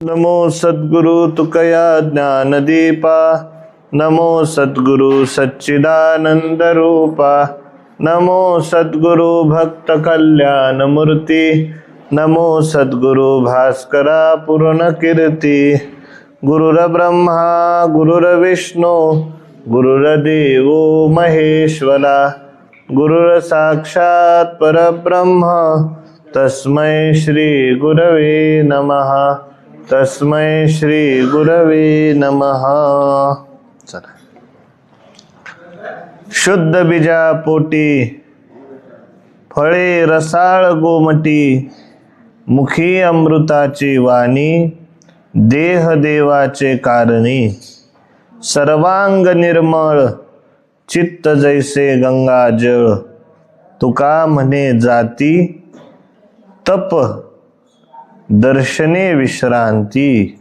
नमो सद्गुरु तुकया ज्ञानदीपा, नमो सद्गुरु सच्चिदानंद रूपा, नमो सद्गुरु भक्त कल्याण मूर्ती, नमो सद्गुरु भास्करा पूर्ण कीर्ती। गुरुर्ब्रह्मा गुरुर्विष्णू गुरुर्देव महेश्वरा, गुरुर साक्षात परब्रह्म तस्मै श्री गुरवे नमः, तस्मै श्री गुरवे नमः। चला, शुद्ध बीजा पोटी फळे रसाळ गोमटी, मुखी अमृताची वाणी देह देवाचे कारणी, सर्वांग निर्मळ चित्त जैसे गंगाजळ, तुका म्हणे जाती तप दर्शने विश्रांती।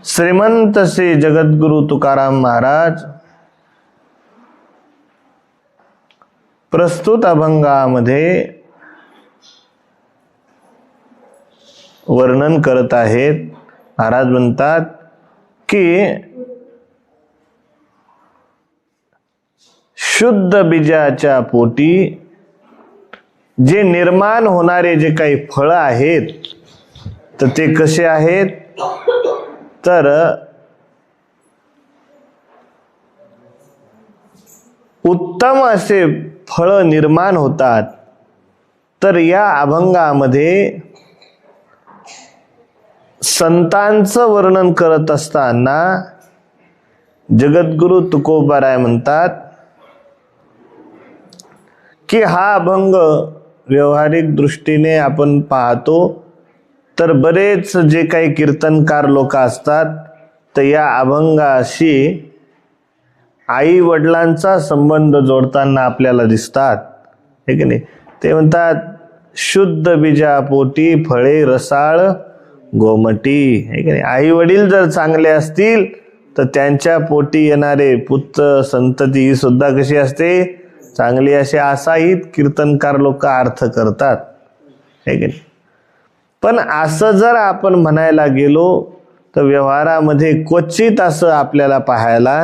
श्रीमंत श्री जगद्गुरु तुकाराम महाराज प्रस्तुत अभंगामध्ये वर्णन करत आहेत। महाराज म्हणतात की शुद्ध बीजाच्या पोटी जे निर्माण होणारे जे काही फळ आहेत तर ते कसे आहेत, तर उत्तम असे फळ निर्माण होतात। तर या अभंगामध्ये संतांचं वर्णन करत असताना जगद्गुरु तुकोबाराय म्हणतात की हा अभंग व्यावहारिक दृष्टीने आपण पाहतो तर बरेच जे काही कीर्तनकार लोक असतात तर या अभंगाशी आई वडिलांचा संबंध जोडताना आपल्याला दिसतात, हे की नाही। ते म्हणतात शुद्ध बीजा पोटी फळे रसाळ गोमटी, हे की नाही। आई वडील जर चांगले असतील तर त्यांच्या पोटी येणारे पुत्र संतती सुद्धा कशी असते, चांगली असे, असाही कीर्तनकार लोक अर्थ करतात, हे की नाही। पण असं जर आपण म्हणायला गेलो तर व्यवहारामध्ये क्वचित असं आपल्याला पाहायला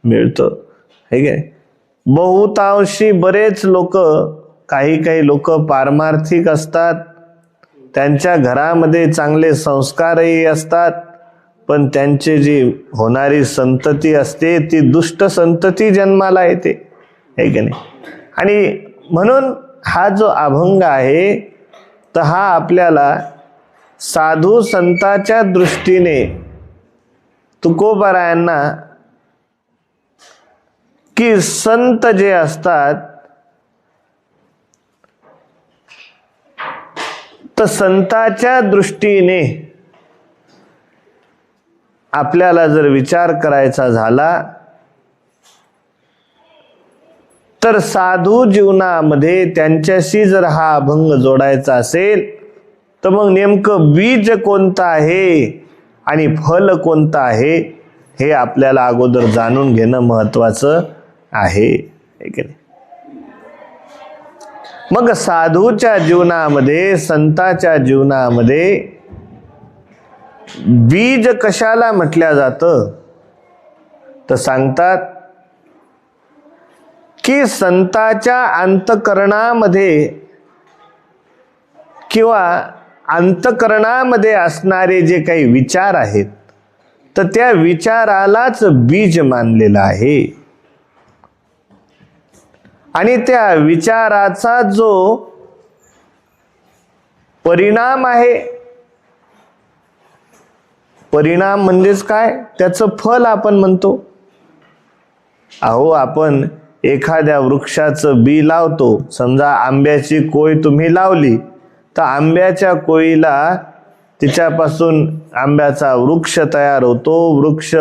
मिळतं, हे की नाही। बहुतांशी बरेच लोक, काही लोक पारमार्थिक असतात, त्यांच्या घरामध्ये चांगले संस्कारही असतात, पण त्यांची जी होणारी संतती असते ती दुष्ट संतती जन्माला येते, हे की नाही। आणि म्हणून हा जो अभंग आहे तर हा आपल्याला साधू संतांच्या दृष्टीने तुकोबारायांना की संत जे असतात तर संतांच्या दृष्टीने आपल्याला जर विचार करायचा झाला तर साधू जीवनामध्ये त्यांच्याशी जर हा अभंग जोडायचा असेल तर मग नेमकं बीज कोणतं आहे आणि फल कोणतं आहे हे आपल्याला अगोदर जाणून घेणं महत्वाचं आहे, हे की नाही। मग साधूच्या जीवनामध्ये, संताच्या जीवनामध्ये बीज कशाला म्हटल्या जातं तर सांगतात की संताच्या अंतकरणामध्ये किंवा अंतकरणामध्ये असणारे जे काही विचार आहेत तर त्या विचारालाच बीज मानलेलं आहे। आणि त्या विचाराचा जो परिणाम आहे, परिणाम म्हणजेच काय, त्याचं फल आपण म्हणतो। अहो, आपण एखाद्या वृक्षाचं बी लावतो, समजा आंब्याची कोय तुम्ही लावली तर आंब्याच्या कोयीला तिच्यापासून आंब्याचा वृक्ष तयार होतो। वृक्ष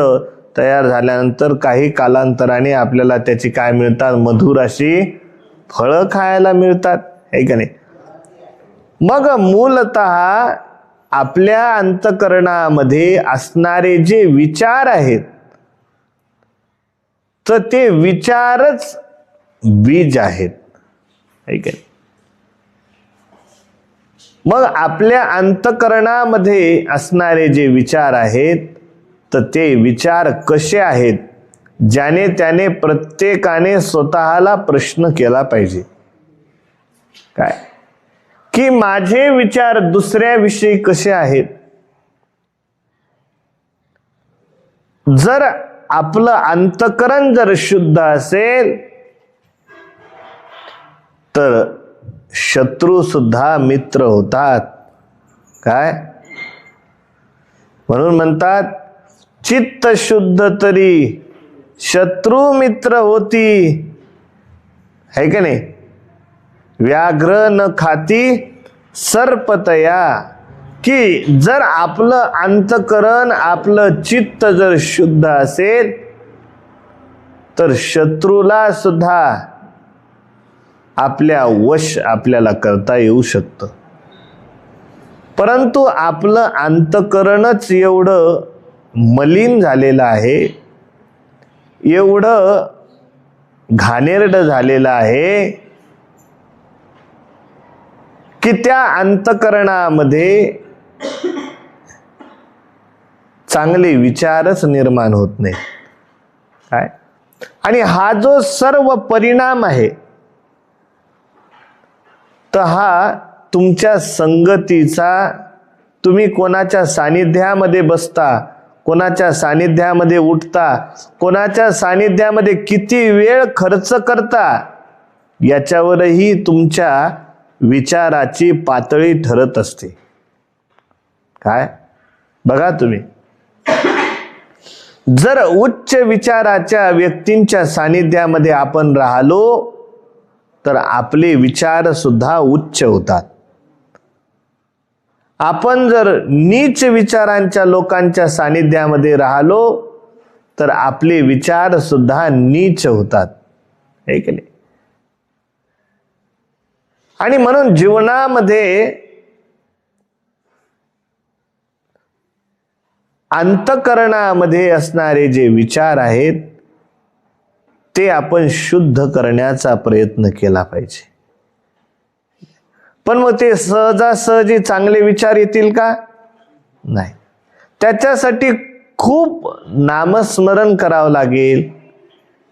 तयार झाल्यानंतर काही कालांतराने आपल्याला त्याची काय मिळतात, मधुर अशी फळं खायला मिळतात, हे का नाही। मग मूलतः आपल्या अंतकरणामध्ये असणारे जे विचार आहेत तर ते विचारच बीज आहेत, है की नाही? मग आपल्या अंतःकरणामध्ये असणारे जे विचार आहेत, तर ते विचार कसे आहेत, ज्याने त्याने प्रत्येकाने स्वतःला प्रश्न केला पाहिजे. काय की माझे विचार दुसऱ्याविषयी कसे आहेत. जर आपलं अंतःकरण जर शुद्ध असेल तर शत्रू सुद्धा मित्र होतात. काय म्हणून म्हणतात, चित्त शुद्ध तरी शत्रू मित्र होती. है का नाही. व्याघ्र न खाती सर्पतया. की जर आपलं अंतःकरण आपलं चित्त जर शुद्ध असेल तर शत्रूला सुद्धा आपल्या वश आपल्याला करता येऊ शकतं. परंतु आपलं अंतःकरणच एवढं मलिन झालेलं आहे, एवढं घाणेरडं झालेलं आहे की त्या अंतःकरणामध्ये चांगले विचारच निर्माण होत नाही. काय आणि हा जो सर्व परिणाम आहे तर हा तुमच्या संगतीचा, तुम्ही कोणाच्या सानिध्यामध्ये बसता, कोणाच्या सानिध्यामध्ये उठता, कोणाच्या सानिध्यामध्ये किती वेळ खर्च करता, याच्यावरही तुमच्या विचाराची पातळी ठरत असते. काय बघा तुम्ही, जर उच्च विचाराच्या व्यक्तींच्या सानिध्यामध्ये आपण राहिलो तर आपले विचार सुद्धा उच्च होतात. आपण जर नीच विचारांच्या लोकांच्या सानिध्यामध्ये राहिलो तर आपले विचार सुद्धा नीच होतात. है की नाही. आणि म्हणून जीवनामध्ये अंतःकरणामध्ये असणारे जे विचार आहेत ते आपण शुद्ध करण्याचा प्रयत्न केला पाहिजे. पण मग ते सहजासहजी चांगले विचार येतील का? नाही. त्याच्यासाठी खूप नामस्मरण करावं लागेल,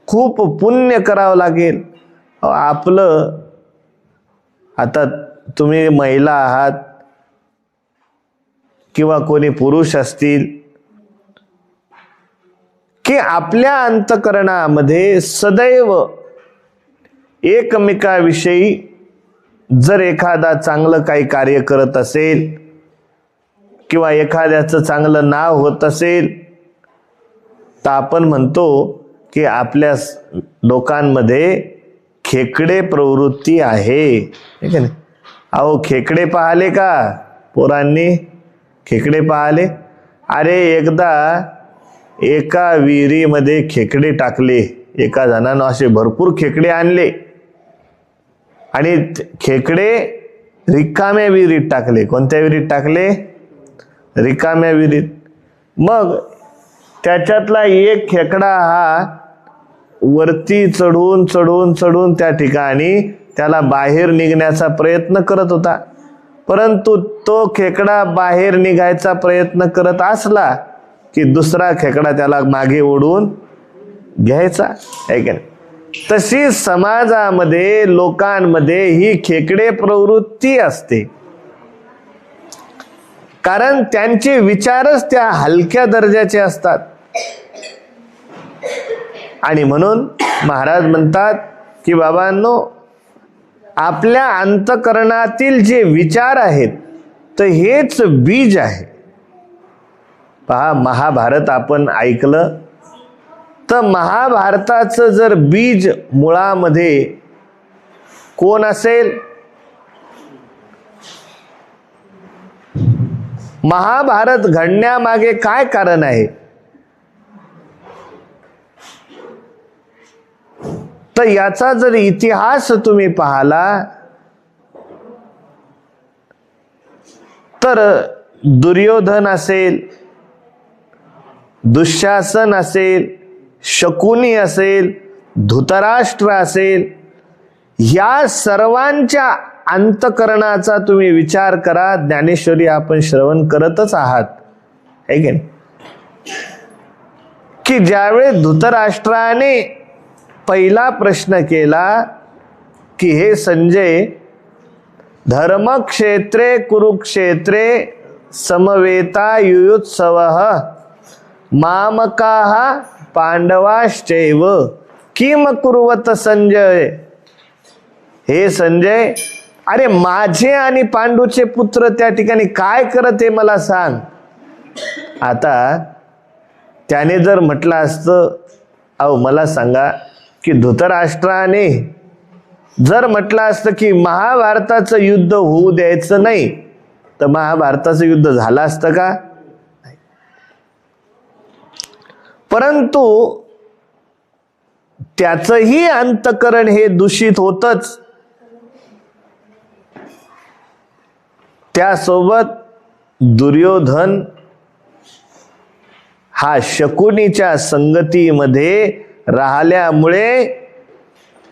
खूप पुण्य करावं लागेल. आपलं आता तुम्ही महिला आहात किंवा कोणी पुरुष असतील की आपल्या अंतःकरणामध्ये सदैव एकमेकाविषयी जर एखादा चांगलं काही कार्य करत असेल किंवा एखाद्याचं चांगलं नाव होत असेल तर आपण म्हणतो की आपल्या लोकांमध्ये खेकडे प्रवृत्ती आहे. ठीक आहे. अहो खेकडे पाहिले का पोरांनी? खेकडे पाहिले? अरे एकदा एका विहिरीमध्ये खेकडे टाकले, एका जणानं असे भरपूर खेकडे आणले आणि खेकडे रिकाम्या विहिरीत टाकले. कोणत्या विहिरीत टाकले? रिकाम्या विहिरीत. मग त्याच्यातला एक खेकडा हा वरती चढून चढून चढून त्या ठिकाणी त्याला बाहेर निघण्याचा प्रयत्न करत होता. परंतु तो खेकडा बाहेर निघायचा प्रयत्न करत असला की दुसरा खेकडा त्याला मागे ओढून घ्यायचा. आहे का नाही. तशी समाजामध्ये लोकांमध्ये ही खेकडे प्रवृत्ती असते, कारण त्यांचे विचारच त्या हलक्या दर्जाचे असतात. आणि म्हणून महाराज म्हणतात की बाबांनो, आपल्या अंतःकरणातील जे विचार आहेत तर हेच बीज आहे. पहा, महाभारत आपण ऐकलं तर महाभारताचं जर बीज मुळामध्ये कोण असेल? महाभारत घडण्यामागे काय कारण आहे? तर याचा जर इतिहास तुम्ही पाहिला तर दुर्योधन असेल, दुःशासन असेल, शकुनी असेल, धृतराष्ट्र असेल, या सर्वांच्या अंतकरणाचा तुम्ही विचार करा. ज्ञानेश्वरी आपण श्रवण करतच आहात, है की नाही? की ज्यावेळेस धृतराष्ट्राने पहिला प्रश्न केला की हे संजय, धर्मक्षेत्रे कुरुक्षेत्रे समवेता युयुत्सवः मामकाः पांडवाश्चैव किम कुर्वत संजय. हे संजय, अरे माझे आणि पांडूचे पुत्र त्या ठिकाणी काय करत हे मला सांग. आता त्याने जर म्हटलं असतं, अहो मला सांगा की धृतराष्ट्राने जर म्हटलं असतं की महाभारताचं युद्ध होऊ द्यायचं नाही, तर महाभारताचं युद्ध झालं असतं का? परंतु त्याचंही अंतकरण हे दूषित होतच. त्यासोबत दुर्योधन हा शकुनीच्या संगतीमध्ये राहिल्यामुळे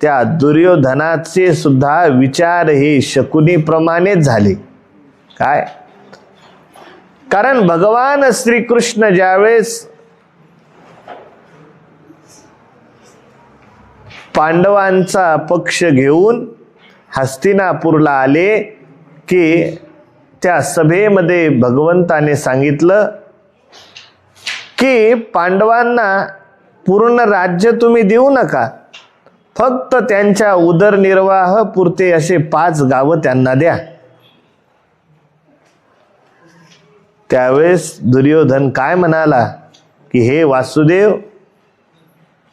त्या दुर्योधनाचे सुद्धा विचार हे शकुनीप्रमाणेच झाले. काय? कारण भगवान श्रीकृष्ण ज्यावेळेस पांडवांचा पक्ष घेऊन हस्तिनापूरला आले की त्या सभेमध्ये भगवंताने सांगितलं की पांडवांना पूर्ण राज्य तुम्ही देऊ नका, फक्त त्यांच्या उदरनिर्वाह पुरते असे 5 गावं त्यांना द्या. त्यावेळेस दुर्योधन काय म्हणाला की हे वासुदेव,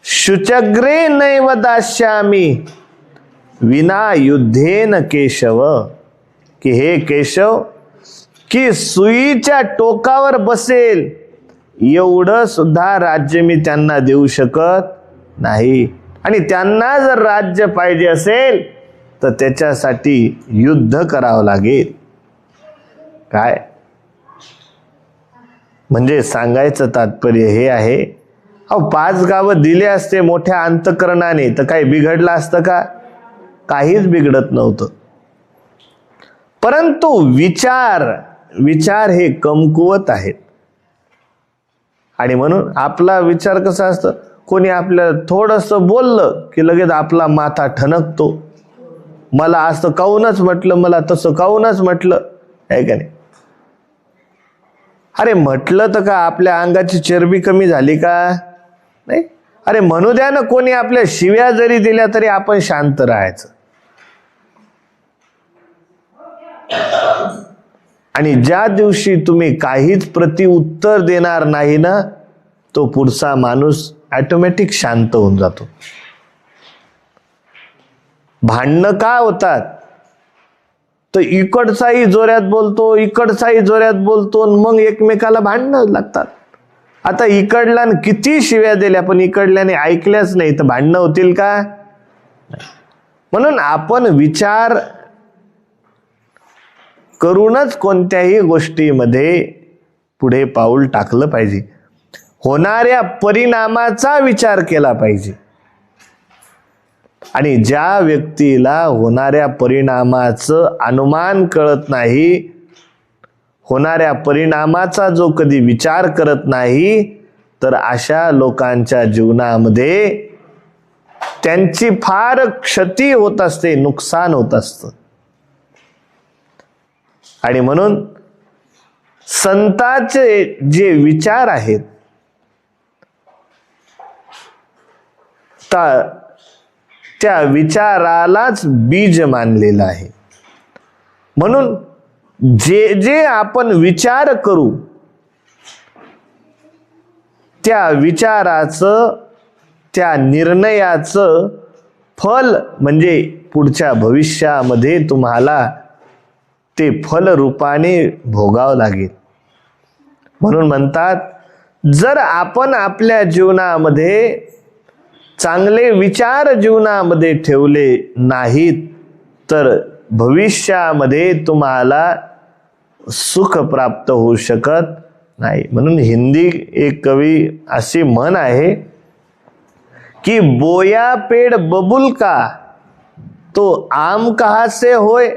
शुचग्रे नैव दास्यामि विना युद्धेन केशव. की हे केशव, की सुईच्या टोकावर बसेल एवढं सुद्धा राज्य मी त्यांना देऊ शकत नाही. आणि त्यांना जर राज्य पाहिजे असेल तर त्याच्यासाठी युद्ध करावं लागेल. काय म्हणजे सांगायचं तात्पर्य हे आहे, अहो 5 गावं दिले असते मोठ्या अंतकरणाने तर काही बिघडलं असतं का? काहीच बिघडत नव्हतं. परंतु विचार हे कमकुवत आहेत. आणि म्हणून आपला विचार कसा असतं, कोणी आपल्याला थोडंसं बोललं की लगेच आपला माथा ठणकतो. मला असं काहूनच म्हटलं, मला तसं काहूनच म्हटलं, आहे का नाही? अरे म्हटलं तर का आपल्या अंगाची चरबी कमी झाली का? नाही. अरे म्हणू द्या ना, कोणी आपल्या शिव्या जरी दिल्या तरी आपण शांत राहायचं. आणि ज्या दिवशी तुम्ही काहीच प्रतिउत्तर देणार नाही ना, तो पुढचा माणूस ऑटोमॅटिक शांत होऊन जातो. भांडणं का होतात? तर इकडचाही जोरात बोलतो, इकडचाही जोरात बोलतो, मग एकमेकाला भांडणं लागतात. आता इकडला किती शिव्या दिल्या पण इकडल्याने ऐकल्याच नाही तर भांडणं होतील का? म्हणून आपण विचार करूनच कोणत्याही गोष्टीमध्ये पुढे पाऊल टाकलं पाहिजे. होणाऱ्या परिणामाचा विचार केला पाहिजे. आणि ज्या व्यक्तीला होणाऱ्या परिणामाचं अनुमान कळत नाही, होणाऱ्या परिणामाचा जो कधी विचार करत नाही, तर अशा लोकांच्या जीवनामध्ये त्यांची फार क्षती होत असते, नुकसान होत असतं. आणि म्हणून संतांचे जे विचार आहेत त्या विचारालाच बीज मानलेलं आहे. म्हणून जे जे आपण विचार करू त्या विचाराचं, त्या निर्णयाचं फल म्हणजे पुढच्या भविष्यामध्ये तुम्हाला ते फल रूपाने भोगावं लागेल. म्हणून म्हणतात, जर आपण आपल्या जीवनामध्ये चांगले विचार जीवनामध्ये ठेवले नाहीत तर भविष्यामध्ये तुम्हाला सुख प्राप्त होऊ शकत नाही. म्हणून हिंदी एक कवी अशी म्हण आहे कि बोया पेड़ बबुल का तो आम कहाँ से होए.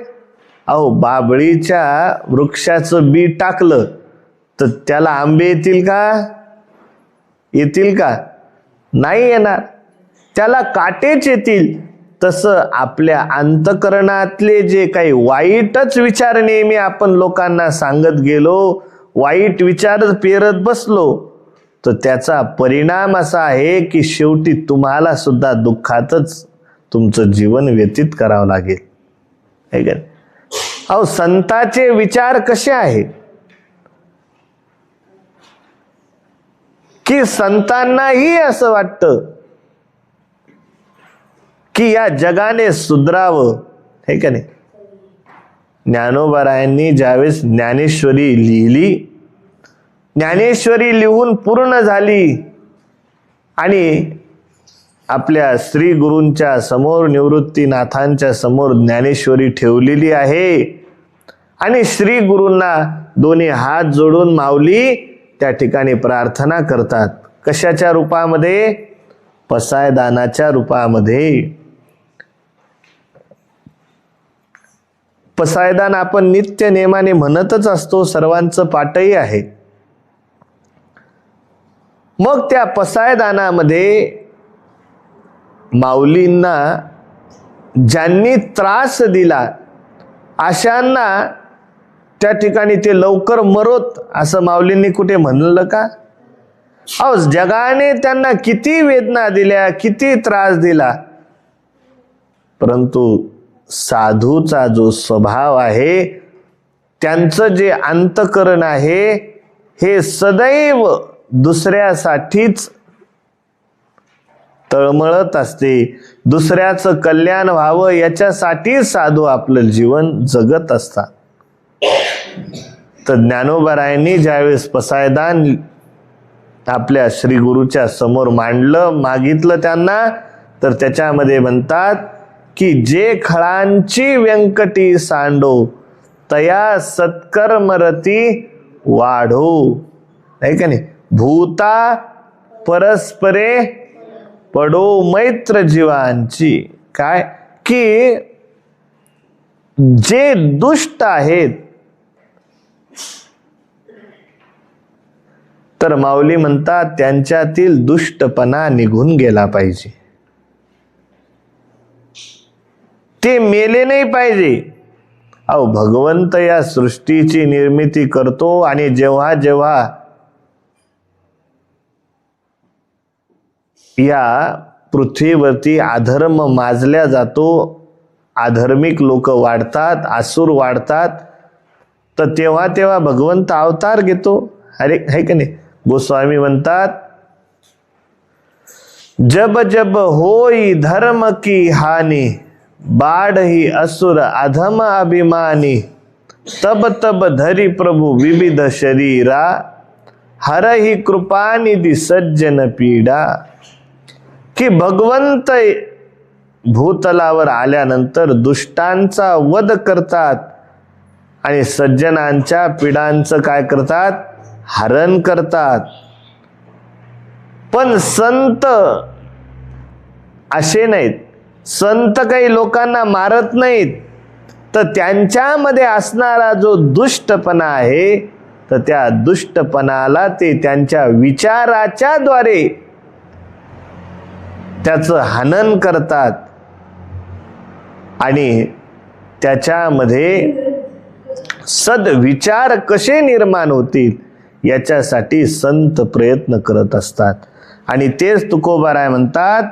अहो, बाभळीच्या वृक्षाचं बी टाकलं तर त्याला आंबे येतील का? येतील का? नाही येणार, त्याला काटेच येतील. तसं आपल्या अंतकरणातले जे काही वाईटच विचार नेहमी आपण लोकांना सांगत गेलो, वाईट विचारच पेरत बसलो, तर त्याचा परिणाम असा आहे की शेवटी तुम्हाला सुद्धा दुःखातच तुमचं जीवन व्यतीत करावं लागेल. है का? अहो, संतांचे विचार कसे आहेत की संतांनाही असं वाटतं की या जगाने सुधरावं. हे का नाही? ज्ञानोबारायांनी ज्यावेळेस ज्ञानेश्वरी लिहिली, ज्ञानेश्वरी लिहून पूर्ण झाली आणि आपल्या श्री गुरूंच्या समोर, निवृत्तीनाथांच्या समोर ज्ञानेश्वरी ठेवलेली आहे आणि श्री गुरूंना दोन्ही हात जोडून माऊली त्या ठिकाणी प्रार्थना करतात. कशाच्या रूपामध्ये? पसायदानाच्या रूपामध्ये. पसायदान आपण नित्य नेमाने म्हणतच असतो, सर्वांचं पाठही आहे. मग त्या पसायदानामध्ये माऊलींना ज्यांनी त्रास दिला अशांना त्या ठिकाणी ते लवकर मरोत असं माऊलींनी कुठे म्हणलं का? अहो, जगाने त्यांना किती वेदना दिल्या, किती त्रास दिला, परंतु साधूचा जो स्वभाव आहे, त्यांचं जे अंतकरण आहे, हे सदैव दुसऱ्यासाठीच तळमळत असते. दुसऱ्याचं कल्याण व्हावं याच्यासाठी साधू आपलं जीवन जगत असतात. तर ज्ञानोबारायांनी ज्यावेळेस पसायदान आपल्या श्री गुरुच्या समोर मांडलं, मागितलं त्यांना, तर त्याच्यामध्ये म्हणतात की जे खळांची व्यंकटी सांडो तया सत्कर्मरती वाढो. आहे का नाही? भूता परस्परे पडो मैत्र जीवांची. काय की जे दुष्ट आहेत, तर माऊली म्हणतात त्यांच्यातील दुष्टपणा निघून गेला पाहिजे, ते मेले नाही पाहिजे. अहो, भगवंत या सृष्टीची निर्मिती करतो आणि जेव्हा जेव्हा या पृथ्वीवरती अधर्म माजल्या जातो, अधार्मिक लोक वाढतात, आसुर वाढतात, तर तेव्हा तेव्हा भगवंत अवतार घेतो. अरे, है का नाही? गोस्वामी म्हणतात, जब जब होई धर्म की हानि बाढ़ ही असुर अधम अभिमानी तब तब धरी प्रभु विविध शरीरा हर ही कृपा निधि सज्जन पीडा. की भगवंत भूतलावर आल्यानंतर दुष्टांचा वध करतात आणि सज्जनांच्या पीडांचं काय करतात? हरण करतात. पण संत असे नाहीत. संत काही लोकांना मारत नाहीत, तर त्यांच्यामध्ये असणारा जो दुष्टपणा आहे, तर त्या दुष्टपणाला ते त्यांच्या विचाराच्या द्वारे त्याचं हनन करतात आणि त्याच्यामध्ये सद्विचार कसे निर्माण होतील याच्यासाठी संत प्रयत्न करत असतात. आणि तेच तुकोबाराय म्हणतात.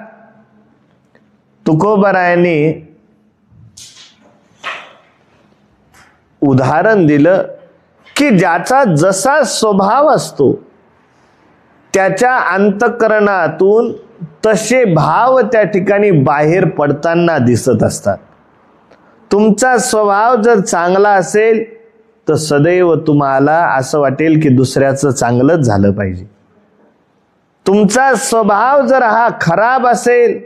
तुकोबारायांनी उदाहरण दिलं की ज्याचा जसा स्वभाव असतो त्याच्या अंतःकरणातून तसे भाव त्या ठिकाणी बाहेर पडताना दिसत असतात. तुमचा स्वभाव जर चांगला असेल तर सदैव तुम्हाला असं वाटेल की दुसऱ्याचं चांगलंच झालं पाहिजे. तुमचा स्वभाव जर हा खराब असेल,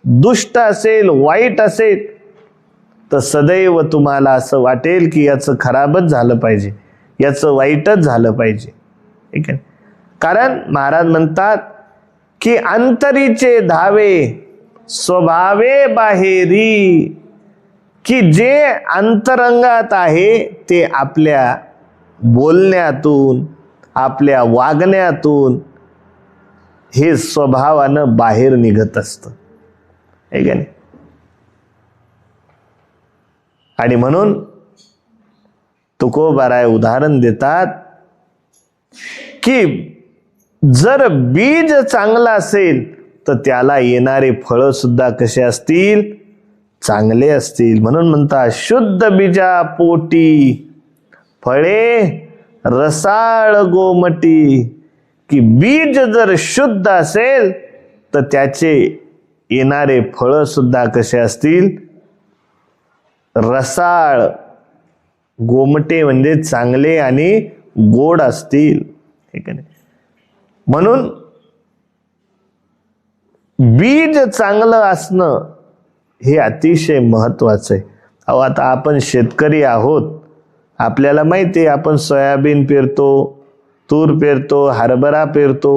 दुष्ट असेल, वाईट असेल, तर सदैव तुम्हाला असं वाटेल की याचं खराबच झालं पाहिजे, याचं वाईटच झालं पाहिजे. ठीक आहे? कारण महाराज म्हणतात की अंतरीचे धावे स्वभावे बाहेरी की जे अंतरंगात आहे ते आपल्या बोलण्यातून, आपल्या वागण्यातून हे स्वभावानं बाहेर निघत असतं, है का नाही? आणि म्हणून तुकोबाराय उदाहरण देतात की जर बीज चांगलं असेल तर त्याला येणारे फळ सुद्धा कसे असतील? चांगले असतील. म्हणून म्हणतात शुद्ध बीजा पोटी फळे रसाळ गोमटी, की बीज जर शुद्ध असेल तर त्याचे येणारे फळ सुद्धा कसे असतील? रसाळ, गोमटे म्हणजे चांगले आणि गोड असतील, ठीक आहे. म्हणून बीज चांगलं असणं हे अतिशय महत्वाचं आहे. अहो आता आपण शेतकरी आहोत, आपल्याला माहिती आहे आपण सोयाबीन पेरतो, तूर पेरतो, हरभरा पेरतो.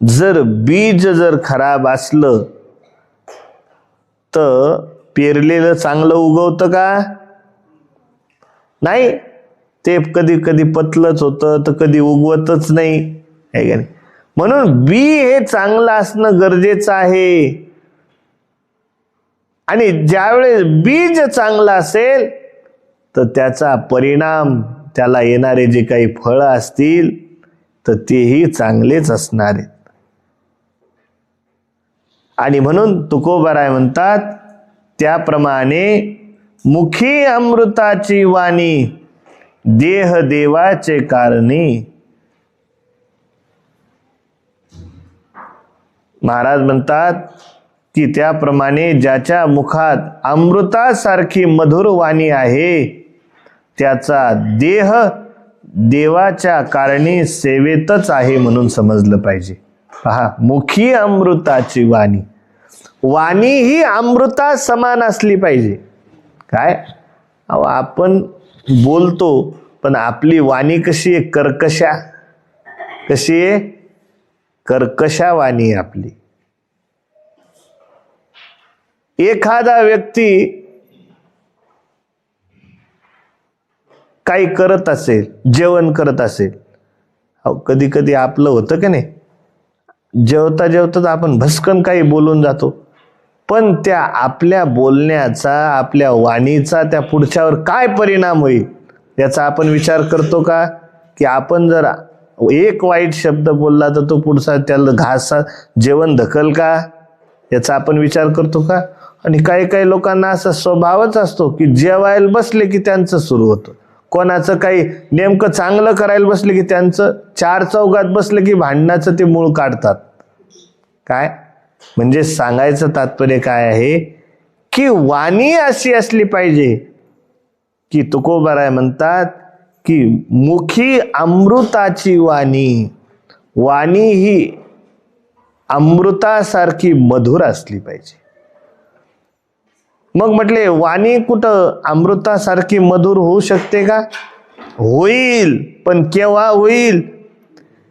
जर बीज जर खराब असलं तर पेरलेलं चांगलं उगवतं का? नाही. ते कधी कधी पतलंच होतं तर कधी उगवतच नाही, है का नाही? म्हणून बी हे चांगलं असणं गरजेचं आहे. आणि ज्यावेळेस बीज चांगलं असेल तर त्याचा परिणाम, त्याला येणारे जे काही फळं असतील तर तेही चांगलेच असणार आहेत. आणि म्हणून तुकोबाराय म्हणतात त्याप्रमाणे मुखी अमृताची वाणी देह देवाचे कारणी. महाराज म्हणतात की त्याप्रमाणे ज्याच्या मुखात अमृतासारखी मधुर वाणी आहे त्याचा देह देवाच्या कारणी सेवेतच आहे म्हणून समजलं पाहिजे. पहा, मुखी अमृताची वाणी, वाणी ही अमृता समान असली पाहिजे. काय अहो आपण बोलतो पण आपली वाणी कशी आहे? कर्कशा. कशी आहे? कर्कशा वाणी आहे आपली. एखादा व्यक्ती काही करत असेल, जेवण करत असेल, अहो कधी कधी आपलं होतं की नाही, जेवता जेवताच आपण भस्कन काही बोलून जातो, पण त्या आपल्या बोलण्याचा, आपल्या वाणीचा त्या पुढच्यावर काय परिणाम होईल याचा आपण विचार करतो का? की आपण जर एक वाईट शब्द बोलला तर तो पुढचा त्याला घासा जेवण धकल का, याचा आपण विचार करतो का? आणि काही काही लोकांना असा स्वभावच असतो की जेवायला बसले की त्यांचं सुरू होतं, कोणाचं काही नेमकं चांगलं करायला बसले की त्यांचं, चार चौघात बसले की भांडणाचं ते मूळ काढतात. काय म्हणजे सांगायचं तात्पर्य काय आहे की वाणी अशी असली पाहिजे की तुकोबाराय म्हणतात की मुखी अमृताची वाणी, वाणी ही अमृतासारखी मधुर असली पाहिजे. मग म्हटले वाणी कुठं अमृतासारखी मधुर होऊ शकते का? होईल, पण केव्हा होईल?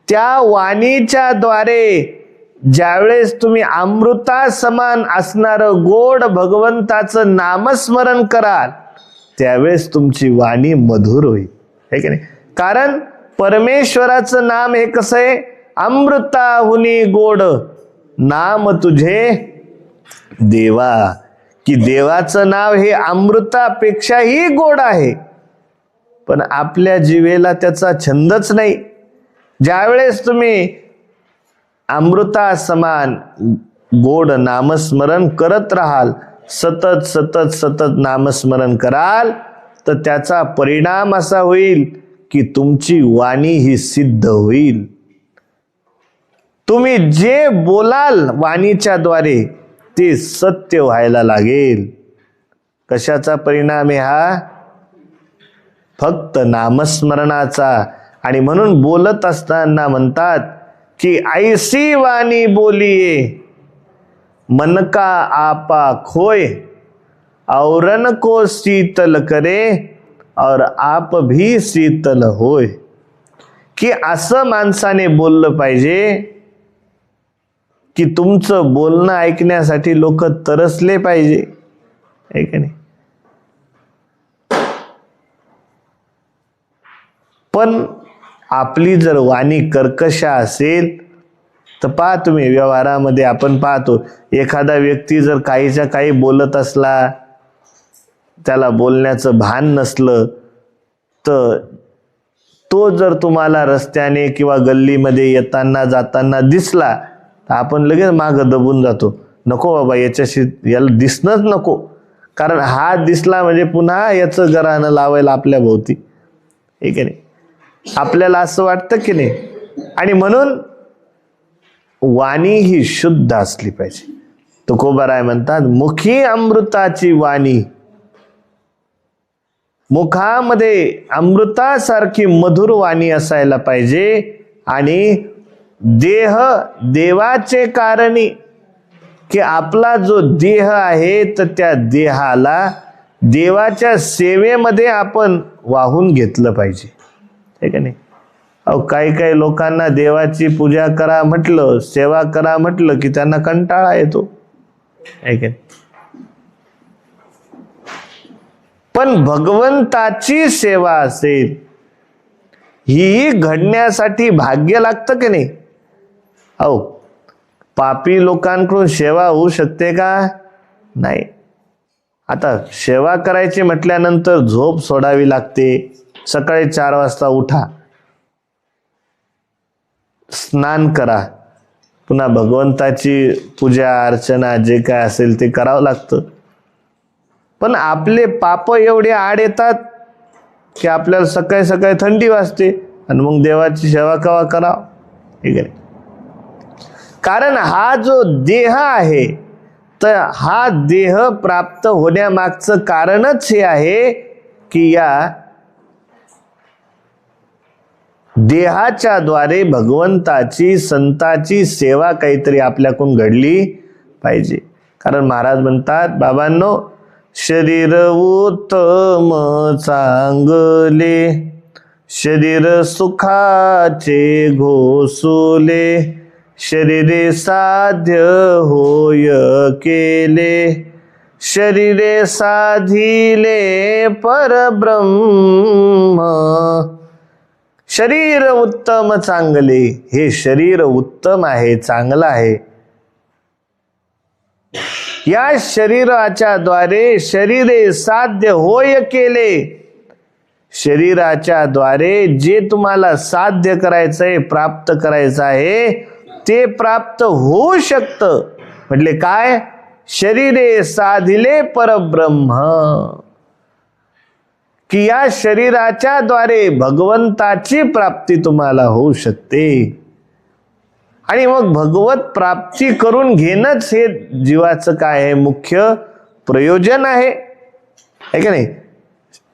त्या वाणीच्या द्वारे ज्यावेळेस तुम्ही अमृता समान असणारं गोड भगवंताचं नामस्मरण कराल त्यावेळेस तुमची वाणी मधुर होईल, है की नाही? कारण परमेश्वराचं नाम हे कसं आहे? अमृताहुनी गोड नाम तुझे देवा, की देवाचं नाव हे अमृतापेक्षाही गोड आहे. पण आपल्या जीवेला त्याचा छंदच नाही. ज्यावेळेस तुम्ही अमृता समान गोड नामस्मरण करत राहाल, सतत सतत सतत नामस्मरण कराल तर त्याचा परिणाम असा होईल की तुमची वाणी ही सिद्ध होईल. तुम्ही जे बोलाल वाणीच्या द्वारे ते सत्य व्हायला लागेल. कशाचा परिणाम आहे हा? फक्त नामस्मरणाचा. आणि म्हणून बोलत असताना म्हणतात की ऐसी वाणी बोलिये मन का आपा खोय, औरन को शीतल करे और आप भी शीतल होय. की असं माणसाने बोललं पाहिजे की तुमचं बोलणं ऐकण्यासाठी लोक तरसले पाहिजे. आहे की नाही? पण आपली जर वाणी कर्कश असेल तर पहा तुम्ही, व्यवहारामध्ये आपण पाहतो एखादा व्यक्ती जर काहीच्या काही बोलत असला, त्याला बोलण्याचं भान नसलं, तर तो जर तुम्हाला रस्त्याने किंवा गल्लीमध्ये येताना जाताना दिसला तर आपण लगेच मागं दबून जातो, नको बाबा याच्याशी, याला दिसणंच नको. कारण हा दिसला म्हणजे पुन्हा याचं घरानं लावायला आपल्या भोवती, हे की नाही? आपल्याला असं वाटतं की नाही? आणि म्हणून वाणी ही शुद्ध असली पाहिजे. तुकोबाराय म्हणतात, मुखी अमृताची वाणी, मुखामध्ये अमृतासारखी मधुर वाणी असायला पाहिजे. आणि देह देवाचे कारणी, की आपला जो देह आहे तर त्या देहाला देवाच्या सेवेमध्ये आपण वाहून घेतलं पाहिजे, हे का नाही? अहो काही लोकांना देवाची पूजा करा म्हटलं, सेवा करा म्हटलं की त्यांना कंटाळा येतो, है की नाही? पण भगवंताची सेवा असेल ही घडण्यासाठी भाग्य लागतं की नाही? अहो पापी लोकांकडून सेवा होऊ शकते का? नाही. आता सेवा करायची म्हटल्यानंतर झोप सोडावी लागते. सकाळी 4 वाजता उठा, स्नान करा, पुन्हा भगवंताची पूजा अर्चना जे काय असेल ते करावं लागतं. पण आपले पाप एवढे आड येतात की आपल्याला सकाळी सकाळी थंडी वाजते आणि मग देवाची सेवा केव्हा करावं, ठीक आहे? कारण हा जो देह आहे तर हा देह प्राप्त होण्यामागचं कारणच हे आहे की या देहाच्या द्वारे भगवंताची संताची सेवा काहीतरी आपल्याकडून घडली पाहिजे. कारण महाराज म्हणतात, बाबांनो, शरीर उत्तम चांगले, शरीर सुखाचे घोसुले, शरीरे साध्य होय केले, शरीरे साधिले परब्रह्म. शरीर उत्तम चांगले, हे शरीर उत्तम आहे, चांगलं आहे. या शरीराच्या द्वारे शरीरे साध्य होय केले, शरीराच्या द्वारे जे तुम्हाला साध्य करायचंय, प्राप्त करायचं आहे ते प्राप्त होऊ शकतं. म्हटले काय? शरीरे साधिले परब्रह्म, की या शरीराच्या द्वारे भगवंताची प्राप्ती तुम्हाला होऊ शकते. आणि मग भगवत प्राप्ती करून घेणंच हे जीवाचं काय आहे? मुख्य प्रयोजन आहे, है की नाही?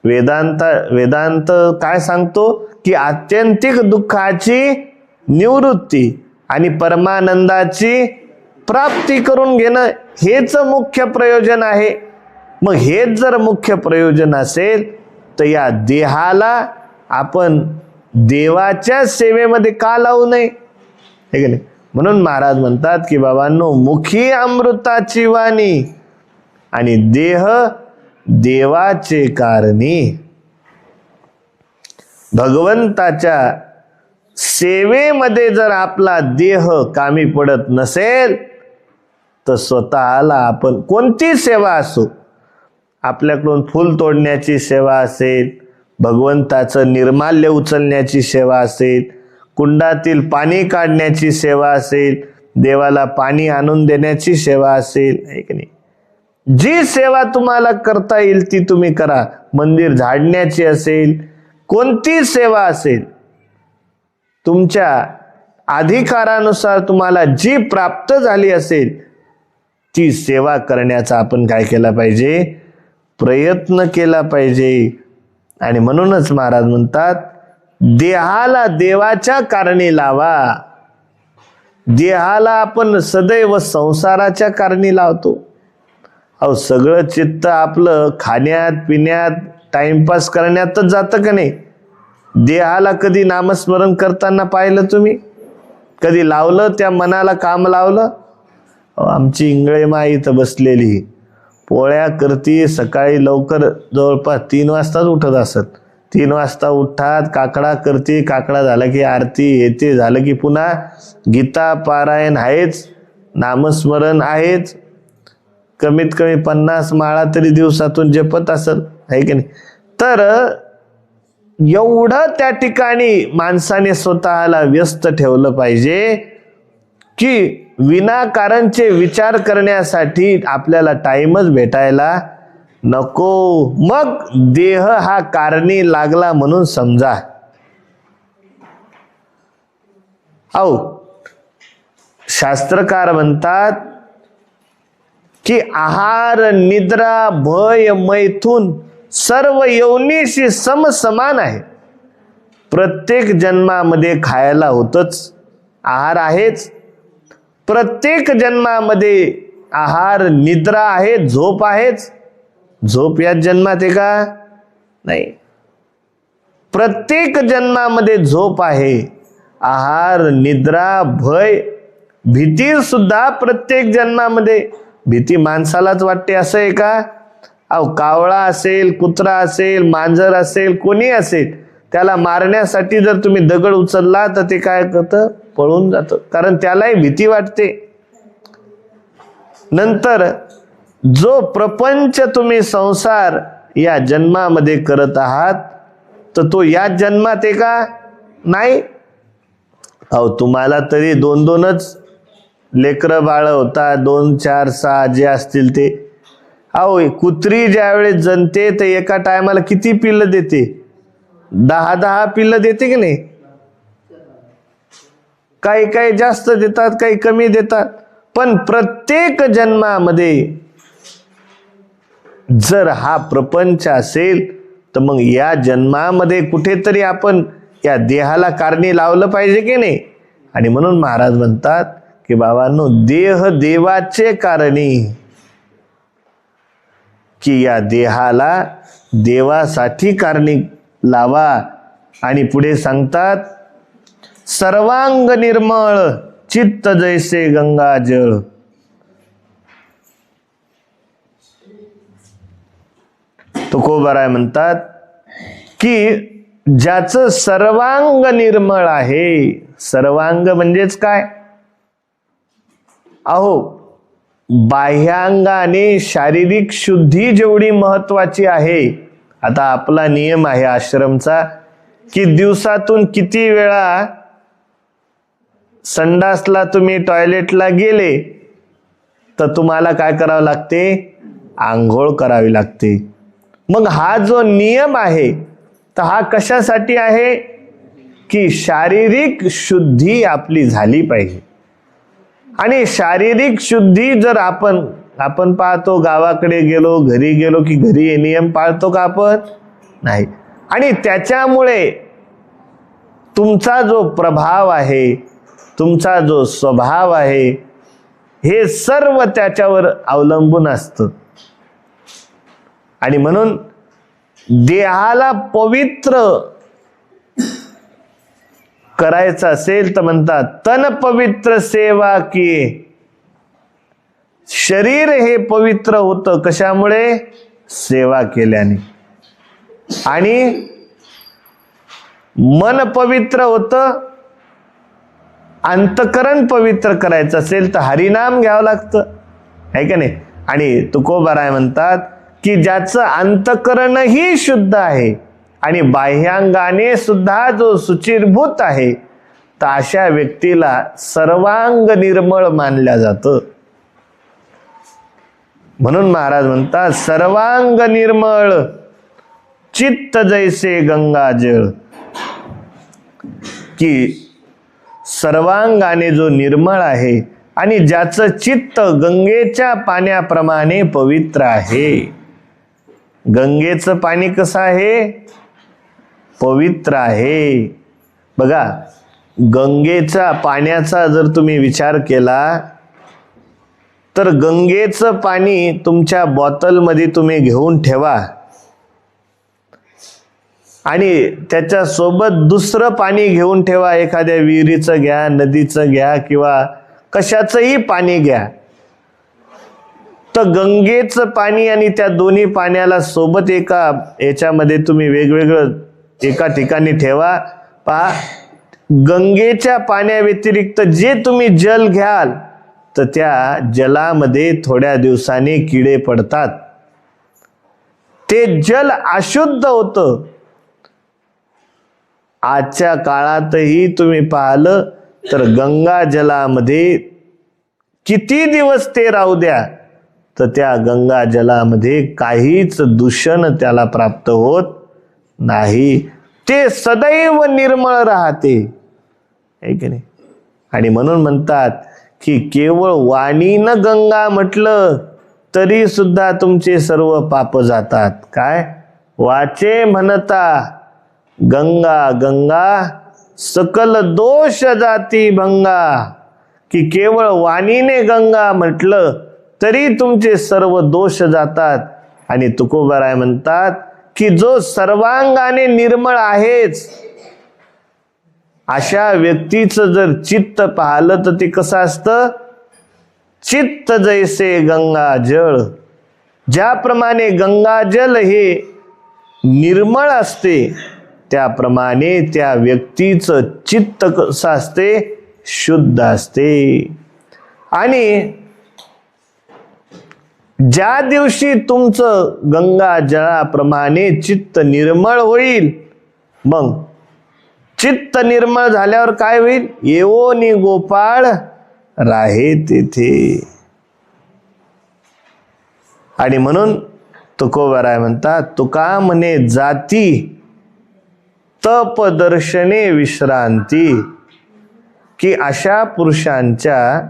वेदांत काय सांगतो की आत्यंतिक दुःखाची निवृत्ती आणि परमानंदाची प्राप्ती करून घेणं हेच मुख्य प्रयोजन आहे. मग हेच जर मुख्य प्रयोजन असेल तर या देहाला आपण देवाच्या सेवेमध्ये का लावू नये, हे की नाही? म्हणून महाराज म्हणतात की बाबांनो, मुखी अमृताची वाणी आणि देह देवाचे कारणी. भगवंताच्या सेवेमध्ये जर आपला देह कामी पडत नसेल तर स्वतःला आपण कोणती सेवा असो, आपल्याकडून फूल तोडण्याची सेवा असेल, भगवंताचं निर्माल्य उचलण्याची सेवा असेल, कुंडातील पाणी काढण्याची सेवा असेल, देवाला पाणी आणून देण्याची सेवा असेल, है की नाही? जी सेवा तुम्हाला करता येईल ती तुम्ही करा. मंदिर झाडण्याची असेल, कोणती सेवा असेल, तुमच्या अधिकारानुसार तुम्हाला जी प्राप्त झाली असेल ती सेवा करण्याचा आपण काय केला पाहिजे? प्रयत्न केला पाहिजे. आणि म्हणूनच महाराज म्हणतात, देहाला देवाच्या कारणी लावा. देहाला आपण सदैव संसाराच्या कारणी लावतो. अहो सगळं चित्त आपलं खाण्यात पिण्यात टाइमपास करण्यातच जातं का नाही? देहाला कधी नामस्मरण करताना पाहिलं तुम्ही? कधी लावलं त्या मनाला काम लावलं? आमची इंगळे माई इथं बसलेली, पोळ्या करती, सकाळी लवकर जवळपास 3 वाजताच उठत असत. 3 वाजता उठतात, काकडा करते, काकडा झाला की आरती येते, झालं की पुन्हा गीता पारायण आहेच, नामस्मरण आहेच, कमीत कमी 50 माळा तरी दिवसातून जपत असेल, आहे की नाही. तर एवढं त्या ठिकाणी माणसाने स्वतःला व्यस्त ठेवलं पाहिजे की विनाकारणचे विचार करण्यासाठी आपल्याला टाइमच भेटायला नको. मग देह हा कारणी लागला म्हणून समजा. शास्त्रकार म्हणतात की आहार, निद्रा, भय, मैथुन सर्व योनीशी समसमान आहे. प्रत्येक जन्मामध्ये खायला होतच, आहार आहेच. प्रत्येक जन्मामध्ये आहार, निद्रा आहे, झोप आहेच. झोप याच जन्मात आहे का? नाही. प्रत्येक जन्मामध्ये झोप आहे, आहार, निद्रा, भय, भीती सुद्धा प्रत्येक जन्मामध्ये. भीती माणसालाच वाटते असं आहे का? कावळा असेल, कुत्रा असेल, मांजर असेल, कोणी असेल, त्याला मारण्यासाठी जर तुम्ही दगड उचलला तर ते काय करतं? पळून जातं, कारण त्यालाही भीती वाटते. नंतर जो प्रपंच तुम्ही संसार या जन्मामध्ये करत आहात तर तो या जन्मात आहे का? नाही. तुम्हाला तरी 2-2च लेकरं बाळ होता, 2, 4, 6 जे असतील ते. कुत्री ज्यावेळेस जणते तर एका टायमाला किती पिल्लं देते? 10-10 पिल्लं देते की नाही? काही काही जास्त देतात, काही कमी देतात. पण प्रत्येक जन्मामध्ये जर हा प्रपंच असेल तर मग या जन्मामध्ये कुठेतरी आपण या देहाला कारणी लावलं पाहिजे की नाही. आणि म्हणून महाराज म्हणतात की बाबांनो, देह देवाचे कारणी, की या देहाला देवासाठी कारणी लावा. आणि पुढे सांगतात, सर्वांग निर्मळ चित्त जैसे गंगाजळ. तुकोबाराय म्हणतात की ज्याचं सर्वांग निर्मळ आहे. सर्वांग म्हणजेच काय? बाह्यांगाने शारीरिक शुद्धी जेवढी महत्वाची आहे. आता आपला नियम आहे आश्रमचा की दिवसातून किती वेळा संडासला तुम्ही टॉयलेटला गेले तर तुम्हाला काय करावं लागते? आंघोळ करावी लागते. मग हा जो नियम आहे तर हा कशासाठी आहे? की शारीरिक शुद्धी आपली झाली पाहिजे. आणि शारीरिक शुद्धी जर आपण पाहतो, गावाकडे गेलो, घरी गेलो की घरी हे नियम पाळतो का आपण? नाही. आणि त्याच्यामुळे तुमचा जो प्रभाव आहे, तुमचा जो स्वभाव आहे, हे सर्व त्याच्यावर अवलंबून असतं. आणि म्हणून देहाला पवित्र करायचं असेल तर म्हणतात, तन पवित्र सेवा की. शरीर हे पवित्र होतं कशामुळे? सेवा केल्याने. आणि मन पवित्र होतं, अंतकरण पवित्र करायचं असेल तर हरिनाम घ्यावं लागतं, आहे का नाही. आणि तुकोबाराय म्हणतात की ज्याचं अंतकरणही शुद्ध आहे आणि बाह्यांगाने सुद्धा जो सुचिरभूत आहे तर अशा व्यक्तीला सर्वांग निर्मळ मानल्या जातं. म्हणून महाराज म्हणतात, सर्वांग निर्मळ चित्त जैसे गंगाजळ. की सर्वांगाने जो निर्मळ आहे आणि ज्याचं चित्त गंगेच्या पाण्याप्रमाणे पवित्र आहे. गंगेचं पाणी कसं आहे? पवित्र आहे. बघा, गंगेच्या पाण्याचा जर तुम्ही विचार केला तर गंगेचं पाणी तुमच्या बॉटलमध्ये तुम्ही घेऊन ठेवा आणि त्याच्या सोबत दुसरं पाणी घेऊन ठेवा. एखाद्या विहिरीचं घ्या, नदीचं घ्या किंवा कशाचंही पाणी घ्या. तर गंगेचं पाणी आणि त्या दोन्ही पाण्याला सोबत एका याच्यामध्ये तुम्ही वेगवेगळं एका ठिकाणी ठेवा. पहा, गंगेच्या पाण्याव्यतिरिक्त जे तुम्ही जल घ्याल तर त्या जलामध्ये थोड्या दिवसांनी किडे पडतात, ते जल अशुद्ध होतं. आजच्या काळातही तुम्ही पाहिलं तर गंगा जलामध्ये किती दिवस ते राहू द्या तर त्या गंगा जलामध्ये काहीच दूषण त्याला प्राप्त होत नाही, ते सदैव निर्मळ राहते, है की नाही. आणि म्हणून म्हणतात की केवळ वाणीनं गंगा म्हटलं तरी सुद्धा तुमचे सर्व पाप जातात. काय वाचे म्हणता गंगा गंगा सकल दोष जाती भंगा, की केवळ वाणीने गंगा म्हटलं तरी तुमचे सर्व दोष जातात. आणि तुकोबाराय म्हणतात की जो सर्वांगाने निर्मळ आहेच अशा व्यक्तीचं जर चित्त पाहिलं तर ते कसं असतं, चित्त जैसे गंगा जळ. ज्याप्रमाणे गंगाजल हे निर्मळ असते त्याप्रमाणे त्या व्यक्तीचं चित्त कसं असते, शुद्ध असते. आणि ज्या दिवशी तुमचं गंगा जळाप्रमाणे चित्त निर्मळ होईल, मग चित्त निर्मळ झाल्यावर काय होईल, येवोनी गोपाळ राहे तेथे. आणि म्हणून तुकोबाराय म्हणतात, तुका म्हणे जाती तप दर्शने विश्रांती, की अशा पुरुषांच्या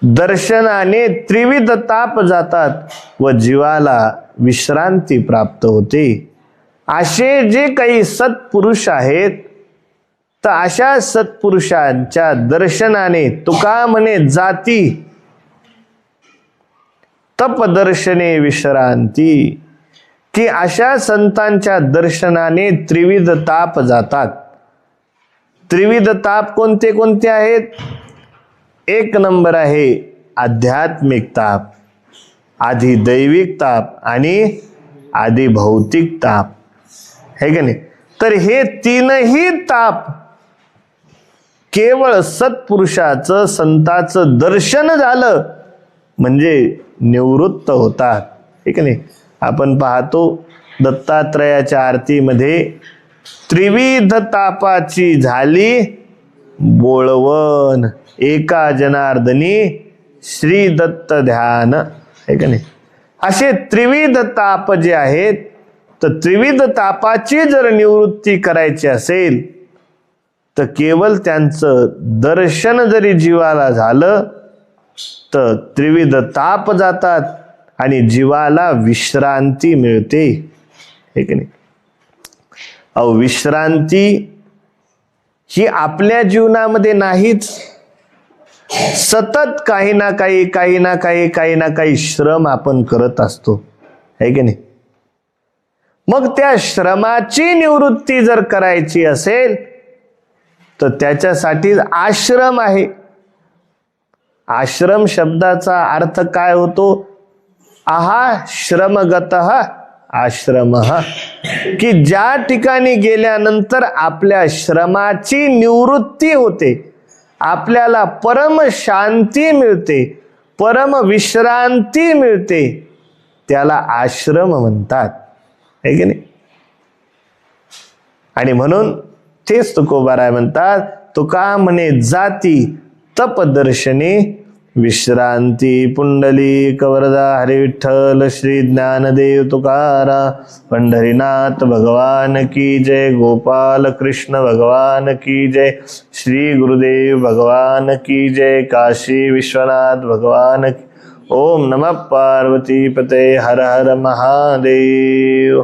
दर्शनाने त्रिविध ताप जातात व जीवाला विश्रांती प्राप्त होते. असे जे काही सत्पुरुष आहेत तर अशा सत्पुरुषांच्या दर्शनाने तुका म्हणे जाती तप दर्शने विश्रांती, की अशा संतांच्या दर्शनाने त्रिविध ताप जातात. त्रिविध ताप कोणते कोणते आहेत? एक नंबर आहे आध्यात्मिक ताप, आधी दैविक ताप आणि आधी भौतिक ताप, है की नाही. तर हे तीनही ताप केवळ सत्पुरुषाचं संताचं दर्शन झालं म्हणजे निवृत्त होतात, है की नाही. आपण पाहतो दत्तात्रयाच्या आरतीमध्ये त्रिविध तापाची झाली बोळवण, एका जनार्दनी श्री दत्त ध्यान, है का नाही. असे त्रिविध ताप जे आहेत, तर त्रिविध तापाची जर निवृत्ती करायची असेल तर केवळ त्यांचं दर्शन जरी जीवाला झालं तर त्रिविध ताप जातात आणि जीवाला विश्रांती मिळते, है की नाही. विश्रांती ही आपल्या जीवनामध्ये नाहीच, सतत काही ना काही श्रम आपण करत असतो, है की नाही. मग त्या श्रमाची निवृत्ती जर करायची असेल तर त्याच्यासाठी आश्रम आहे. आश्रम शब्दाचा अर्थ काय होतो? आहा श्रमगतः आश्रमः, की ज्या ठिकाणी गेल्यानंतर आपल्या श्रमाची निवृत्ती होते, आपल्याला परम शांती मिळते, परम विश्रांती मिळते, त्याला आश्रम म्हणतात, है की नाही. आणि म्हणून तेच तुकोबाराय म्हणतात, तुका म्हणे जाती तप दर्शने विश्रांती. पुंडलिक वरदा हरी विठ्ठल श्री ज्ञानदेव तुकाराम पंढरीनाथ भगवान की जय. गोपाल कृष्ण भगवान की जय. श्री गुरुदेव भगवान की जय. काशी विश्वनाथ भगवान की. ओम नमः पार्वती पते. हर हर महादेव.